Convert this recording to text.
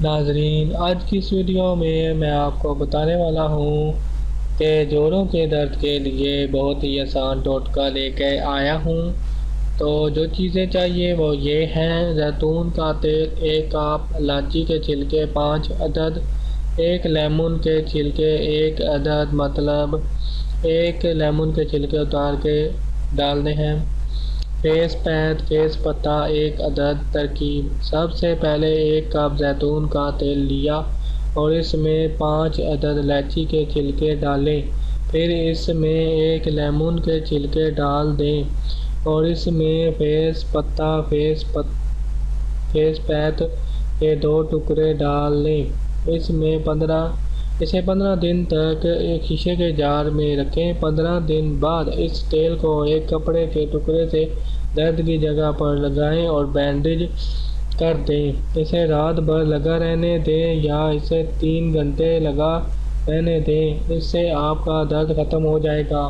नाजरीन, आज की इस वीडियो में मैं आपको बताने वाला हूँ कि जोड़ों के दर्द के लिए बहुत ही आसान टोटका लेकर आया हूँ। तो जो चीज़ें चाहिए वो ये हैं: जैतून का तेल 1 कप, इलायची के छिलके 5 अदद, एक लेमन के छिलके 1 अदद, मतलब एक लेमन के छिलके उतार के डालने हैं। फेस पैक तेज पत्ता 1 अदद। तरकीब: सबसे पहले 1 कप जैतून का तेल लिया और इसमें 5 अदद इलायची के छिलके डालें। फिर इसमें एक लेमन के छिलके डाल दें और इसमें फेस पैक के 2 टुकड़े डाल लें। इसे 15 दिन तक एक शीशे के जार में रखें। 15 दिन बाद इस तेल को एक कपड़े के टुकड़े से दर्द की जगह पर लगाएं और बैंडेज कर दें। इसे रात भर लगा रहने दें या इसे 3 घंटे लगा रहने दें। इससे आपका दर्द ख़त्म हो जाएगा।